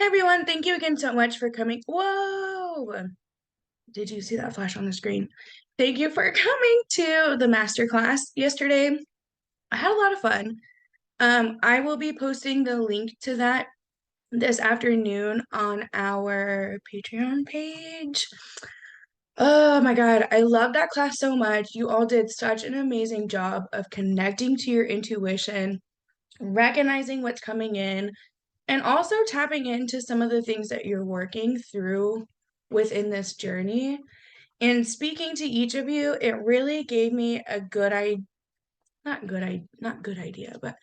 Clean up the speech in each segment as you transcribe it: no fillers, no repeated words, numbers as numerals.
Hey everyone, thank you again so much for coming. Whoa! Did you see that flash on the screen? Thank you for coming to the masterclass yesterday. I had a lot of fun. I will be posting the link to that this afternoon on our Patreon page. Oh my God, I love that class so much. You all did such an amazing job of connecting to your intuition, recognizing what's coming in, and also tapping into some of the things that you're working through within this journey. And speaking to each of you, it really gave me a good idea, not good idea, but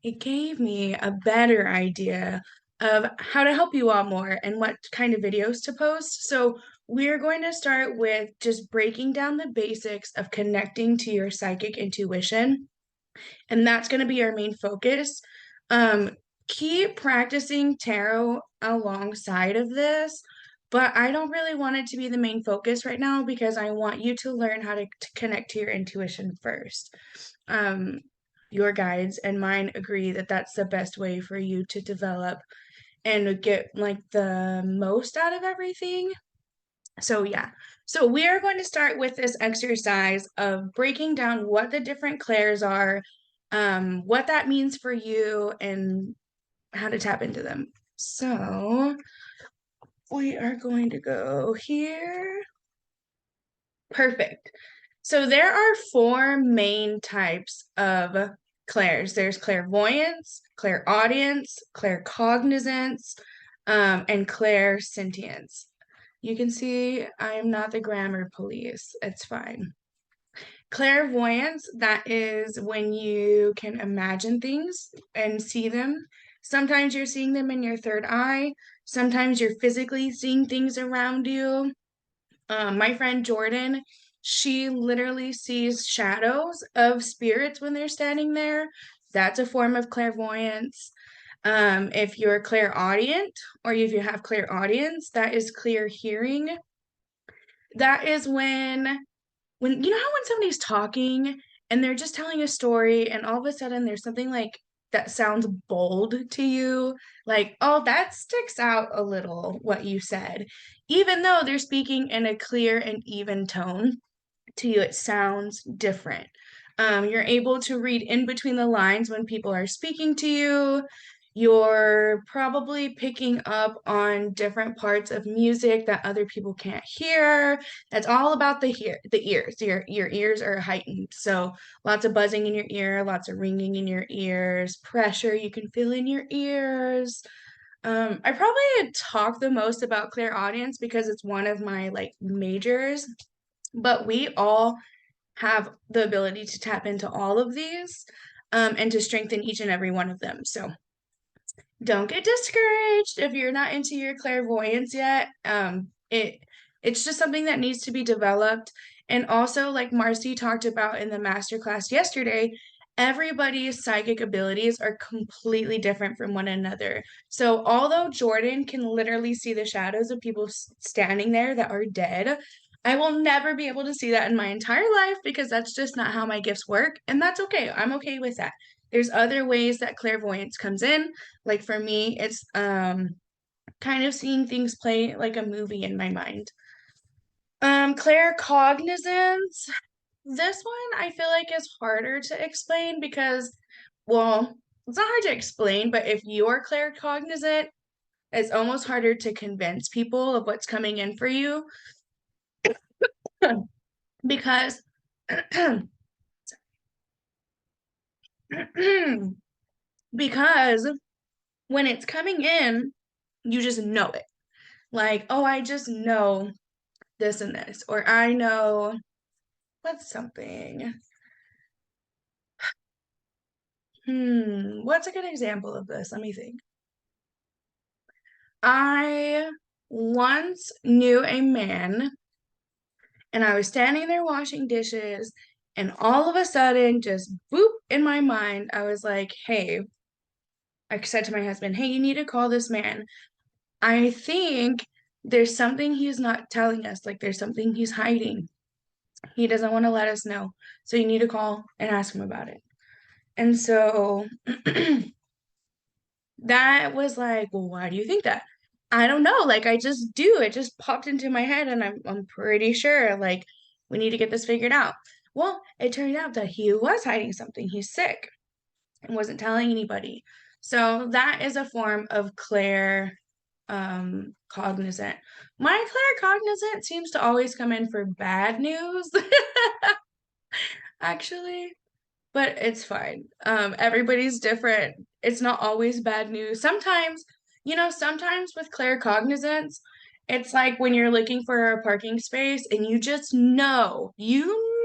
it gave me a better idea of how to help you all more and what kind of videos to post. So we're going to start with just breaking down the basics of connecting to your psychic intuition, and that's going to be our main focus. Um, Keep practicing tarot alongside of this, but I don't really want it to be the main focus right now because I want you to learn how to connect to your intuition first. Um, your guides and mine agree that that's the best way for you to develop and get like the most out of everything. So yeah. So we are going to start with this exercise of breaking down what the different clairs are, what that means for you, and how to tap into them. So we are going to go here. Perfect. So there are four main types of clairs. There's clairvoyance, clairaudience, claircognizance, and clairsentience. You can see I'm not the grammar police. It's fine. Clairvoyance, that is when you can imagine things and see them. Sometimes you're seeing them in your third eye. Sometimes you're physically seeing things around you. My friend Jordan, she literally sees shadows of spirits when they're standing there. That's a form of clairvoyance. If you're clairaudient or if you have clairaudience, that is clear hearing. That is when you know how when somebody's talking and they're just telling a story and all of a sudden there's something like that sounds bold to you, like, oh, that sticks out a little what you said, even though they're speaking in a clear and even tone. To you it sounds different. You're able to read in between the lines when people are speaking to you. You're probably picking up on different parts of music that other people can't hear. That's all about the ears. Your ears are heightened. So lots of buzzing in your ear, lots of ringing in your ears, pressure you can feel in your ears. I probably talk the most about clairaudience because it's one of my like majors, but we all have the ability to tap into all of these, and to strengthen each and every one of them. So don't get discouraged if you're not into your clairvoyance yet. It's just something that needs to be developed. And also, like Marcy talked about in the masterclass yesterday, everybody's psychic abilities are completely different from one another. So although Jordan can literally see the shadows of people standing there that are dead, I will never be able to see that in my entire life because that's just not how my gifts work. And that's okay. I'm okay with that. There's other ways that clairvoyance comes in. Like for me, it's kind of seeing things play like a movie in my mind. Claircognizance. This one I feel like is harder to explain because, well, it's not hard to explain, but if you're claircognizant, it's almost harder to convince people of what's coming in for you because because when it's coming in, you just know it. Like, oh, I just know this and this, or I know what's something. What's a good example of this? Let me think. I once knew a man, and I was standing there washing dishes, and all of a sudden, just boop in my mind, I was like, hey, I said to my husband, hey, you need to call this man. I think there's something he's not telling us, like there's something he's hiding. He doesn't want to let us know. So you need to call and ask him about it. And so that was like, well, why do you think that? I don't know, like I just do. It just popped into my head and I'm pretty sure like we need to get this figured out. Well, it turned out that he was hiding something. He's sick and wasn't telling anybody. So that is a form of clair cognizant. My claircognizant seems to always come in for bad news, actually, but it's fine. Everybody's different. It's not always bad news. Sometimes, sometimes with claircognizance, it's like when you're looking for a parking space and you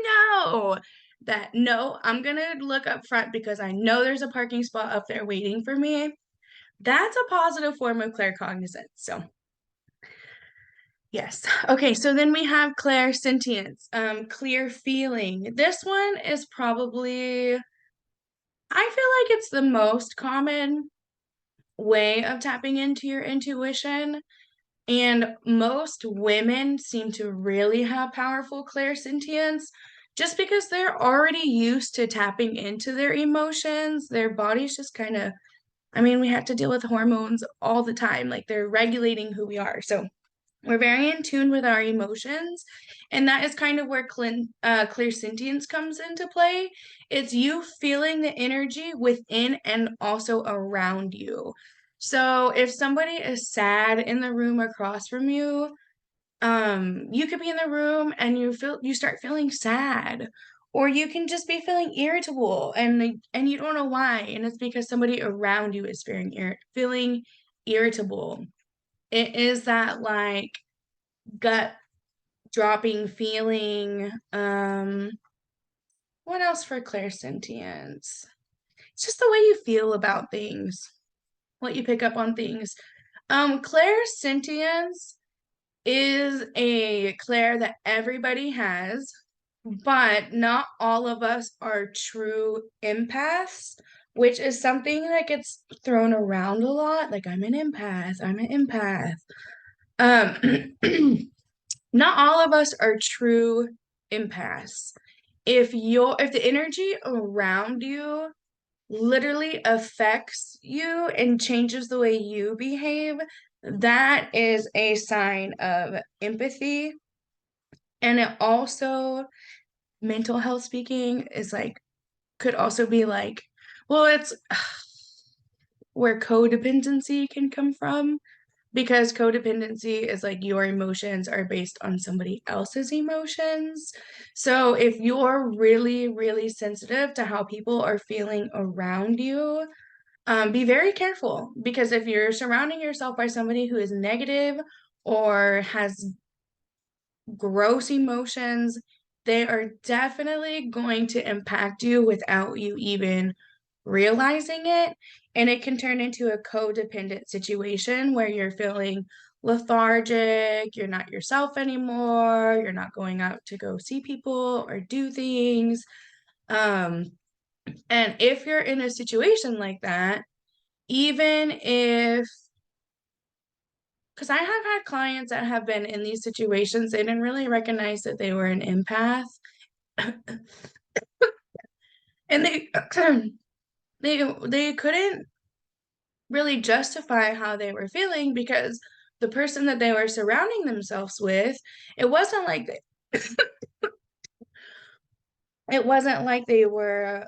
know that no, I'm gonna look up front because I know there's a parking spot up there waiting for me. That's a positive form of claircognizance. So yes. Okay, so then we have clairsentience, clear feeling. This one is probably, I feel like it's the most common way of tapping into your intuition. And most women seem to really have powerful clairsentience just because they're already used to tapping into their emotions. Their bodies just kind of, I mean, we have to deal with hormones all the time. Like they're regulating who we are. So we're very in tune with our emotions, and that is kind of where clairsentience comes into play. It's you feeling the energy within and also around you. So if somebody is sad in the room across from you, you could be in the room and you start feeling sad, or you can just be feeling irritable and you don't know why, and it's because somebody around you is feeling irritable. It is that like gut dropping feeling. What else for clairsentience? It's just the way you feel about things, what you pick up on things. Clairsentience is a clair that everybody has, but not all of us are true empaths, which is something that gets thrown around a lot. Like, I'm an empath, I'm an empath. Not all of us are true empaths. If the energy around you literally affects you and changes the way you behave, that is a sign of empathy. And it also, mental health speaking, is like, could also be like, well, it's where codependency can come from, because codependency is like your emotions are based on somebody else's emotions. So if you're really, really sensitive to how people are feeling around you, be very careful, because if you're surrounding yourself by somebody who is negative or has gross emotions, they are definitely going to impact you without you even realizing it. And it can turn into a codependent situation where you're feeling lethargic, you're not yourself anymore, you're not going out to go see people or do things. Um, and if you're in a situation like that, even if, because I have had clients that have been in these situations, they didn't really recognize that they were an empath. And they couldn't really justify how they were feeling because the person that they were surrounding themselves with, it wasn't like it wasn't like they were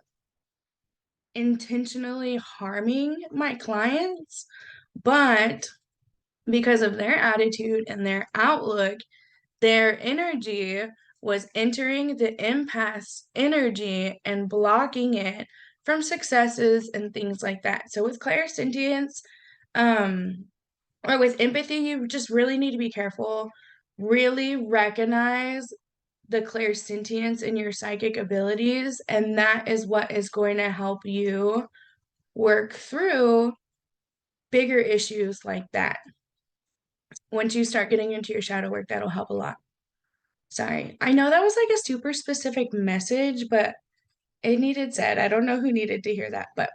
intentionally harming my clients, but because of their attitude and their outlook, their energy was entering the empath's energy and blocking it from successes and things like that. So with clairsentience, um, or with empathy, you just really need to be careful. Really recognize the clairsentience in your psychic abilities, and that is what is going to help you work through bigger issues like that. Once you start getting into your shadow work, that'll help a lot. Sorry. I know that was like a super specific message, but it needed said. I don't know who needed to hear that, but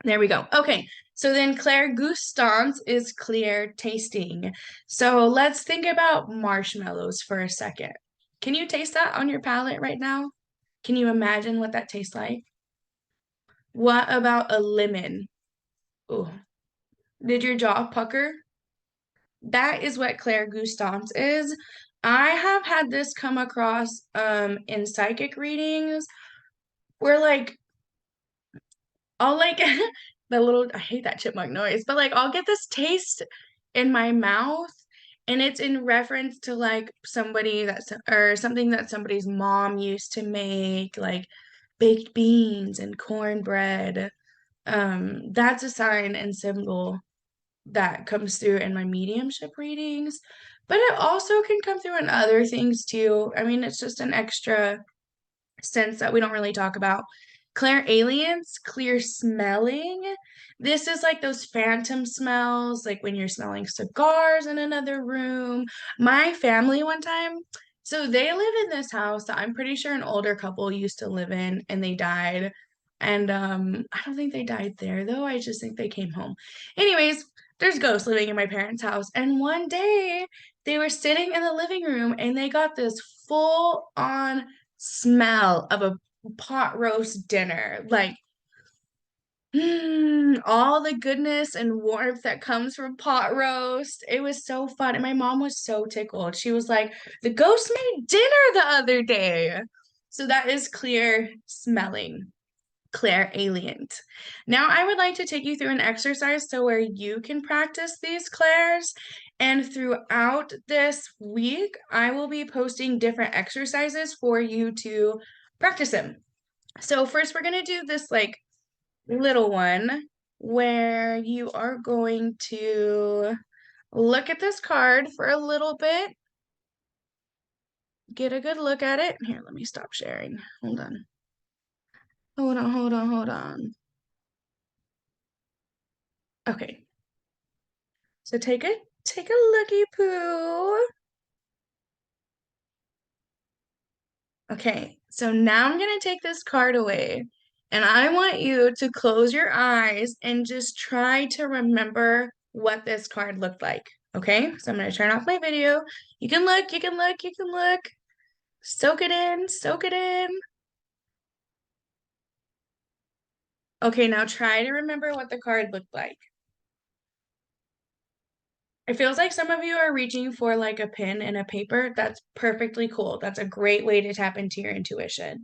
there we go. Okay. So then clairgustance is clear tasting. So let's think about marshmallows for a second. Can you taste that on your palate right now? Can you imagine what that tastes like? What about a lemon? Oh, did your jaw pucker? That is what clairgustance is. I have had this come across in psychic readings where like I'll like the little I hate that chipmunk noise, but like I'll get this taste in my mouth and it's in reference to like somebody that's or something that somebody's mom used to make, like baked beans and cornbread. That's a sign and symbol that comes through in my mediumship readings, but it also can come through in other things too. I mean, it's just an extra sense that we don't really talk about. Clairalience, clear smelling. This is like those phantom smells, like when you're smelling cigars in another room. My family one time, so they live in this house that I'm pretty sure an older couple used to live in and they died. And I don't think they died there though. I just think they came home. Anyways, there's ghosts living in my parents' house. And one day they were sitting in the living room and they got this full on smell of a pot roast dinner. Like, all the goodness and warmth that comes from pot roast. It was so fun. And my mom was so tickled. She was like, the ghost made dinner the other day. So that is clear smelling. Clairalient. Now, I would like to take you through an exercise so where you can practice these clairs. And throughout this week, I will be posting different exercises for you to practice them. So, first, we're going to do this like little one where you are going to look at this card for a little bit, get a good look at it. Here, let me stop sharing. Hold on. Hold on. Okay. So take a looky poo. Okay, so now I'm gonna take this card away, and I want you to close your eyes and just try to remember what this card looked like. Okay, so I'm gonna turn off my video. You can look, you can look, you can look. Soak it in, soak it in. Okay, now try to remember what the card looked like. It feels like some of you are reaching for like a pen and a paper. That's perfectly cool. That's a great way to tap into your intuition.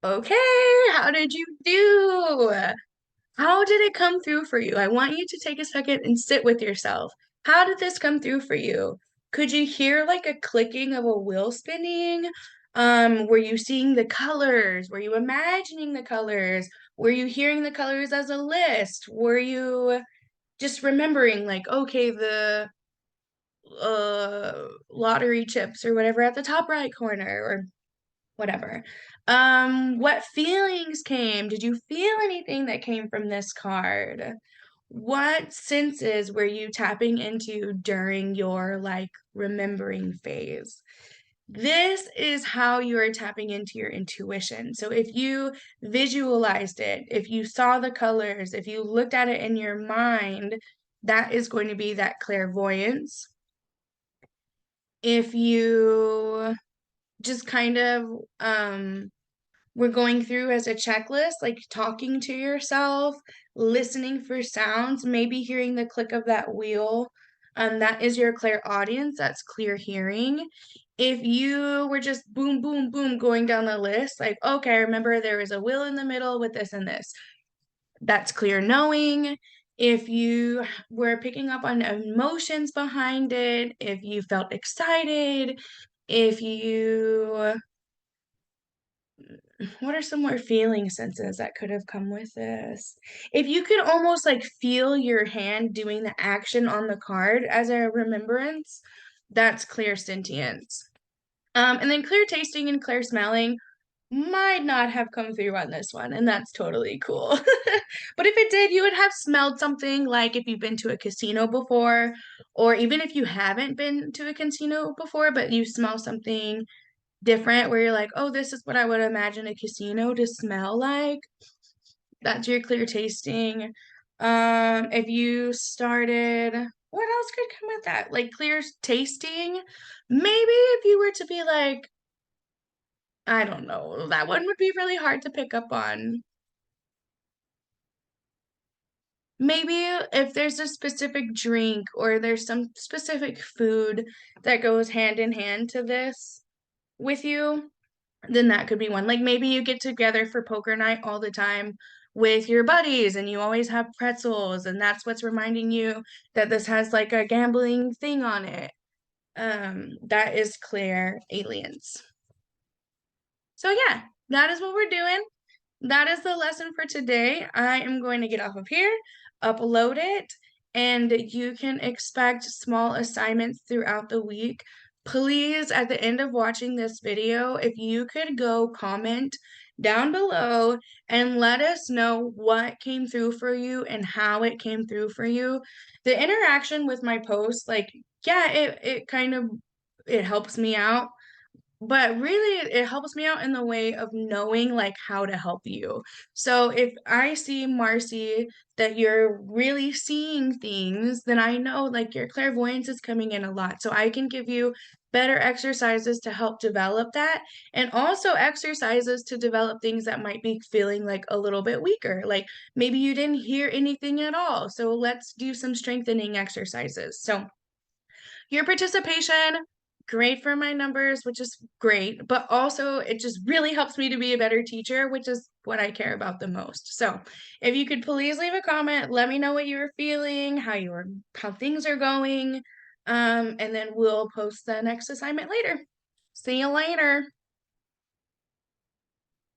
Okay, how did you do? How did it come through for you? I want you to take a second and sit with yourself. How did this come through for you? Could you hear like a clicking of a wheel spinning? Were you seeing the colors? Were you imagining the colors? Were you hearing the colors as a list? Were you just remembering like, okay, the lottery chips or whatever at the top right corner or whatever. What feelings came? Did you feel anything that came from this card? What senses were you tapping into during your like remembering phase? This is how you are tapping into your intuition. So if you visualized it, if you saw the colors, if you looked at it in your mind, that is going to be that clairvoyance. If you just kind of we're going through as a checklist, like talking to yourself, listening for sounds, maybe hearing the click of that wheel. That is your clairaudience, that's clear hearing. If you were just boom, boom, boom going down the list, like, okay, I remember there was a wheel in the middle with this and this, that's clear knowing. If you were picking up on emotions behind it, if you felt excited, if you what are some more feeling senses that could have come with this? If you could almost like feel your hand doing the action on the card as a remembrance, that's clear sentience. And then clear tasting and clear smelling might not have come through on this one, and that's totally cool. But if it did, you would have smelled something like if you've been to a casino before, or even if you haven't been to a casino before, but you smell something different where you're like, oh, this is what I would imagine a casino to smell like. That's your clear tasting. If you started, what else could come with that? Like clear tasting. Maybe if you were to be like, I don't know, that one would be really hard to pick up on. Maybe if there's a specific drink or there's some specific food that goes hand in hand to this with you, then that could be one. Like maybe you get together for poker night all the time with your buddies and you always have pretzels and that's what's reminding you that this has like a gambling thing on it. That is clear aliens. So yeah, that is what we're doing. That is the lesson for today. I am going to get off of here, upload it, and you can expect small assignments throughout the week. Please, at the end of watching this video, if you could go comment down below and let us know what came through for you and how it came through for you. The interaction with my post, like, yeah, it kind of it helps me out, but really it helps me out in the way of knowing like how to help you. So if I see, Marcy, that you're really seeing things, then I know like your clairvoyance is coming in a lot, so I can give you better exercises to help develop that, and also exercises to develop things that might be feeling like a little bit weaker, like maybe you didn't hear anything at all, so let's do some strengthening exercises. So your participation, great for my numbers, which is great, but also it just really helps me to be a better teacher, which is what I care about the most. So if you could please leave a comment, let me know what you were feeling, how things are going, and then we'll post the next assignment later. See you later.